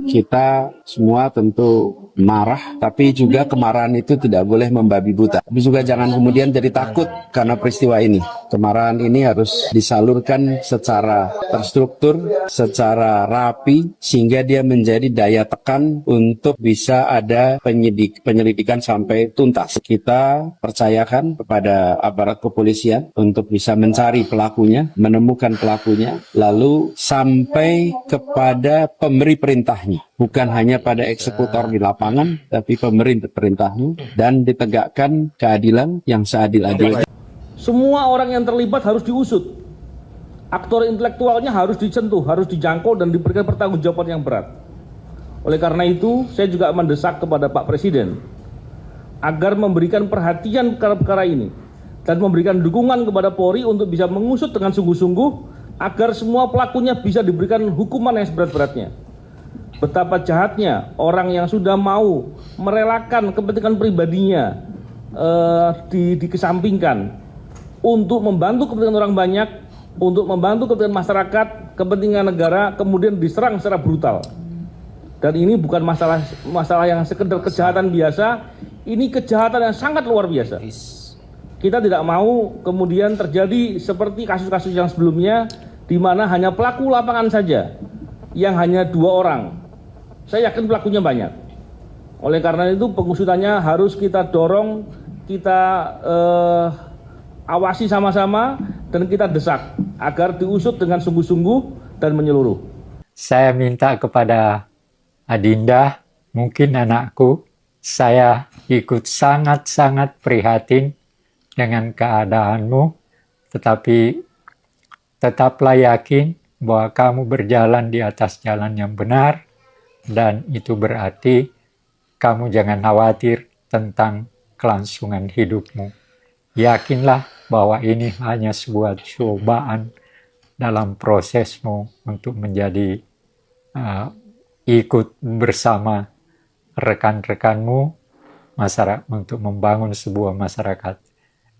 Kita semua tentu marah, tapi juga kemarahan itu tidak boleh membabi buta. Tapi juga jangan kemudian jadi takut karena peristiwa ini. Kemarahan ini harus disalurkan secara terstruktur, secara rapi, sehingga dia menjadi daya tekan untuk bisa ada penyelidikan sampai tuntas. Kita percayakan kepada aparat kepolisian untuk bisa mencari pelakunya, menemukan pelakunya, lalu sampai kepada pemberi perintahnya. Bukan hanya pada eksekutor di lapangan, tapi perintahnya, dan ditegakkan keadilan yang seadil-adilnya. Semua orang yang terlibat harus diusut. Aktor intelektualnya harus disentuh, harus dijangkau dan diberikan pertanggungjawaban yang berat. Oleh karena itu, saya juga mendesak kepada Pak Presiden agar memberikan perhatian perkara ini dan memberikan dukungan kepada Polri untuk bisa mengusut dengan sungguh-sungguh agar semua pelakunya bisa diberikan hukuman yang seberat-beratnya. Betapa jahatnya orang yang sudah mau merelakan kepentingan pribadinya dikesampingkan untuk membantu kepentingan orang banyak, untuk membantu kepentingan masyarakat, kepentingan negara, kemudian diserang secara brutal. Dan ini bukan masalah yang sekedar kejahatan biasa, ini kejahatan yang sangat luar biasa. Kita tidak mau kemudian terjadi seperti kasus-kasus yang sebelumnya, di mana hanya pelaku lapangan saja, yang hanya 2 orang. Saya yakin pelakunya banyak. Oleh karena itu pengusutannya harus kita dorong, kita awasi sama-sama, dan kita desak agar diusut dengan sungguh-sungguh dan menyeluruh. Saya minta kepada Adinda, mungkin anakku, saya ikut sangat-sangat prihatin dengan keadaanmu, tetapi tetaplah yakin bahwa kamu berjalan di atas jalan yang benar, dan itu berarti kamu jangan khawatir tentang kelangsungan hidupmu. Yakinlah bahwa ini hanya sebuah cobaan dalam prosesmu untuk menjadi ikut bersama rekan-rekanmu masyarakat untuk membangun sebuah masyarakat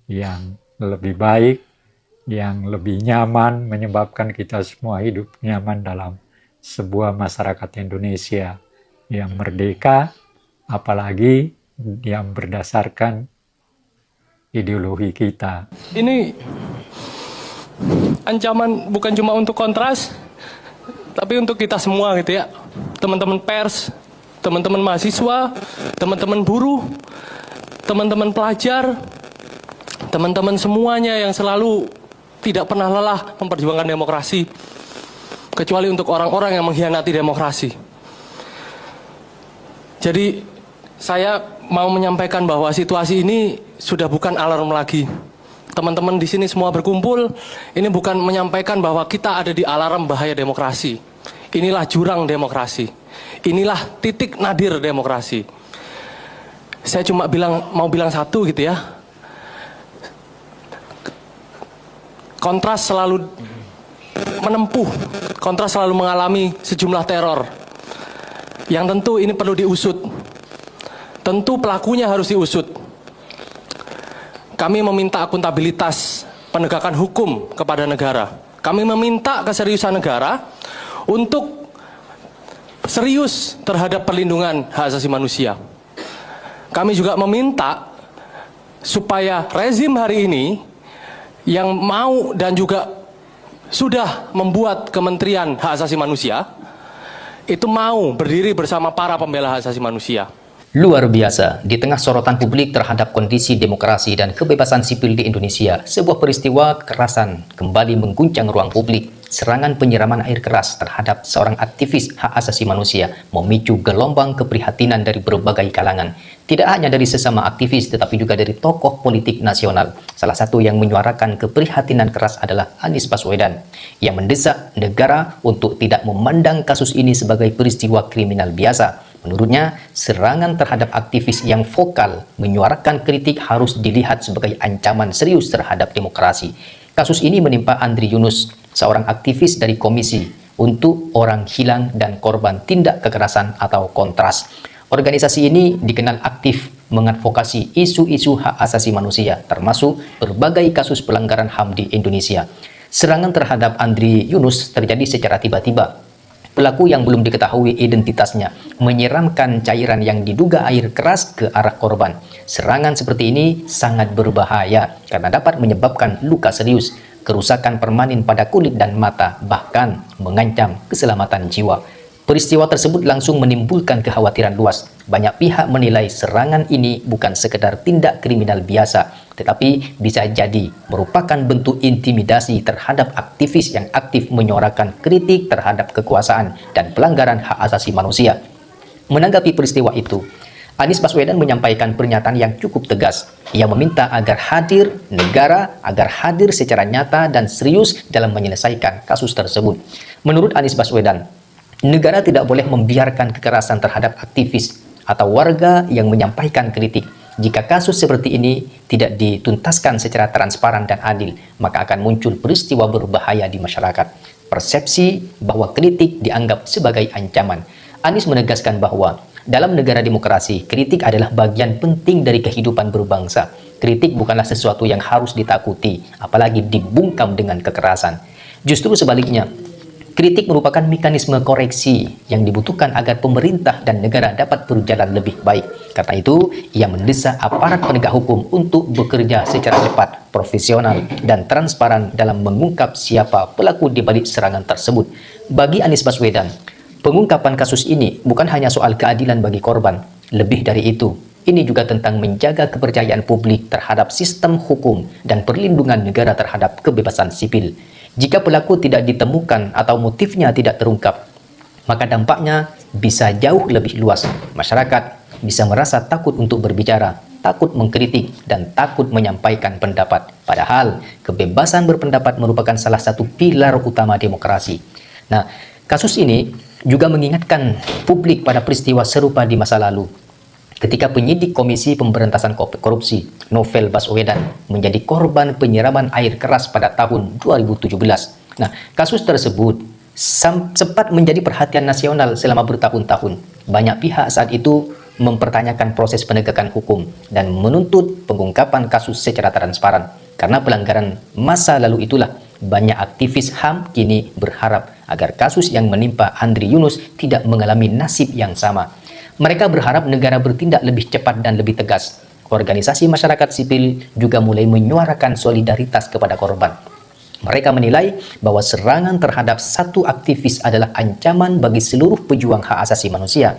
yang lebih baik, yang lebih nyaman, menyebabkan kita semua hidup nyaman dalam sebuah masyarakat Indonesia yang merdeka, apalagi yang berdasarkan ideologi kita. Ini ancaman bukan cuma untuk Kontras, tapi untuk kita semua gitu ya. Teman-teman pers, teman-teman mahasiswa, teman-teman buruh, teman-teman pelajar, teman-teman semuanya yang selalu tidak pernah lelah memperjuangkan demokrasi, kecuali untuk orang-orang yang mengkhianati demokrasi. Jadi saya mau menyampaikan bahwa situasi ini sudah bukan alarm lagi. Teman-teman di sini semua berkumpul, ini bukan menyampaikan bahwa kita ada di alarm bahaya demokrasi. Inilah jurang demokrasi. Inilah titik nadir demokrasi. Saya cuma mau bilang satu gitu ya. Kontras selalu menempuh, Kontras selalu mengalami sejumlah teror. Yang tentu ini perlu diusut. Tentu pelakunya harus diusut. Kami meminta akuntabilitas penegakan hukum kepada negara. Kami meminta keseriusan negara untuk serius terhadap perlindungan hak asasi manusia. Kami juga meminta supaya rezim hari ini yang mau dan juga sudah membuat Kementerian Hak Asasi Manusia itu mau berdiri bersama para pembela hak asasi manusia. Luar biasa, di tengah sorotan publik terhadap kondisi demokrasi dan kebebasan sipil di Indonesia, sebuah peristiwa kekerasan kembali mengguncang ruang publik. Serangan penyiraman air keras terhadap seorang aktivis hak asasi manusia memicu gelombang keprihatinan dari berbagai kalangan. Tidak hanya dari sesama aktivis, tetapi juga dari tokoh politik nasional. Salah satu yang menyuarakan keprihatinan keras adalah Anies Baswedan, yang mendesak negara untuk tidak memandang kasus ini sebagai peristiwa kriminal biasa. Menurutnya, serangan terhadap aktivis yang vokal menyuarakan kritik harus dilihat sebagai ancaman serius terhadap demokrasi. Kasus ini menimpa Andri Yunus, seorang aktivis dari Komisi untuk Orang Hilang dan Korban Tindak Kekerasan atau Kontras. Organisasi ini dikenal aktif mengadvokasi isu-isu hak asasi manusia, termasuk berbagai kasus pelanggaran HAM di Indonesia. Serangan terhadap Andri Yunus terjadi secara tiba-tiba. Pelaku yang belum diketahui identitasnya menyiramkan cairan yang diduga air keras ke arah korban. Serangan seperti ini sangat berbahaya karena dapat menyebabkan luka serius, kerusakan permanen pada kulit dan mata, bahkan mengancam keselamatan jiwa. Peristiwa tersebut langsung menimbulkan kekhawatiran luas. Banyak pihak menilai serangan ini bukan sekedar tindak kriminal biasa, tetapi bisa jadi merupakan bentuk intimidasi terhadap aktivis yang aktif menyuarakan kritik terhadap kekuasaan dan pelanggaran hak asasi manusia. Menanggapi peristiwa itu, Anies Baswedan menyampaikan pernyataan yang cukup tegas. Ia meminta agar negara hadir secara nyata dan serius dalam menyelesaikan kasus tersebut. Menurut Anies Baswedan, negara tidak boleh membiarkan kekerasan terhadap aktivis atau warga yang menyampaikan kritik. Jika kasus seperti ini tidak dituntaskan secara transparan dan adil, maka akan muncul peristiwa berbahaya di masyarakat. Persepsi bahwa kritik dianggap sebagai ancaman. Anies menegaskan bahwa dalam negara demokrasi, kritik adalah bagian penting dari kehidupan berbangsa. Kritik bukanlah sesuatu yang harus ditakuti, apalagi dibungkam dengan kekerasan. Justru sebaliknya, kritik merupakan mekanisme koreksi yang dibutuhkan agar pemerintah dan negara dapat berjalan lebih baik. Karena itu, ia mendesak aparat penegak hukum untuk bekerja secara cepat, profesional, dan transparan dalam mengungkap siapa pelaku di balik serangan tersebut. Bagi Anies Baswedan, pengungkapan kasus ini bukan hanya soal keadilan bagi korban. Lebih dari itu, ini juga tentang menjaga kepercayaan publik terhadap sistem hukum dan perlindungan negara terhadap kebebasan sipil. Jika pelaku tidak ditemukan atau motifnya tidak terungkap, maka dampaknya bisa jauh lebih luas. Masyarakat bisa merasa takut untuk berbicara, takut mengkritik, dan takut menyampaikan pendapat. Padahal, kebebasan berpendapat merupakan salah satu pilar utama demokrasi. Nah, kasus ini juga mengingatkan publik pada peristiwa serupa di masa lalu. Ketika penyidik Komisi Pemberantasan Korupsi, Novel Baswedan, menjadi korban penyiraman air keras pada tahun 2017. Nah, kasus tersebut sempat menjadi perhatian nasional selama bertahun-tahun. Banyak pihak saat itu mempertanyakan proses penegakan hukum dan menuntut pengungkapan kasus secara transparan. Karena pelanggaran masa lalu itulah, banyak aktivis HAM kini berharap agar kasus yang menimpa Andri Yunus tidak mengalami nasib yang sama. Mereka berharap negara bertindak lebih cepat dan lebih tegas. Organisasi masyarakat sipil juga mulai menyuarakan solidaritas kepada korban. Mereka menilai bahwa serangan terhadap satu aktivis adalah ancaman bagi seluruh pejuang hak asasi manusia.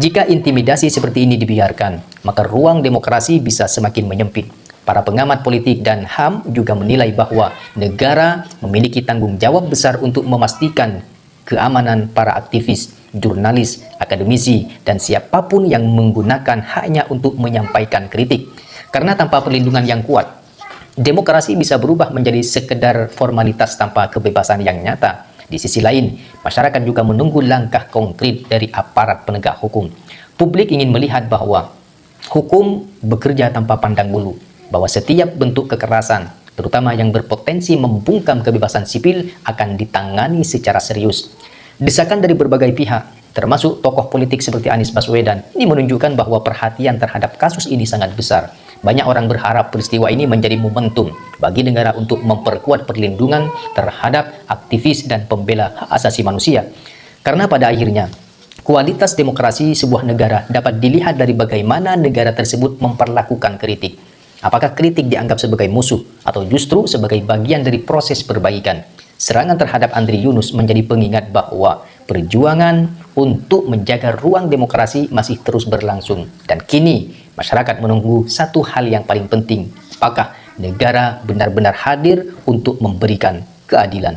Jika intimidasi seperti ini dibiarkan, maka ruang demokrasi bisa semakin menyempit. Para pengamat politik dan HAM juga menilai bahwa negara memiliki tanggung jawab besar untuk memastikan keamanan para aktivis, jurnalis, akademisi, dan siapapun yang menggunakan haknya untuk menyampaikan kritik. Karena tanpa perlindungan yang kuat, demokrasi bisa berubah menjadi sekedar formalitas tanpa kebebasan yang nyata. Di sisi lain, masyarakat juga menunggu langkah konkret dari aparat penegak hukum. Publik ingin melihat bahwa hukum bekerja tanpa pandang bulu, bahwa setiap bentuk kekerasan, terutama yang berpotensi membungkam kebebasan sipil, akan ditangani secara serius. Desakan dari berbagai pihak, termasuk tokoh politik seperti Anies Baswedan, ini menunjukkan bahwa perhatian terhadap kasus ini sangat besar. Banyak orang berharap peristiwa ini menjadi momentum bagi negara untuk memperkuat perlindungan terhadap aktivis dan pembela hak asasi manusia. Karena pada akhirnya, kualitas demokrasi sebuah negara dapat dilihat dari bagaimana negara tersebut memperlakukan kritik. Apakah kritik dianggap sebagai musuh atau justru sebagai bagian dari proses perbaikan? Serangan terhadap Andri Yunus menjadi pengingat bahwa perjuangan untuk menjaga ruang demokrasi masih terus berlangsung. Dan kini, masyarakat menunggu satu hal yang paling penting. Apakah negara benar-benar hadir untuk memberikan keadilan?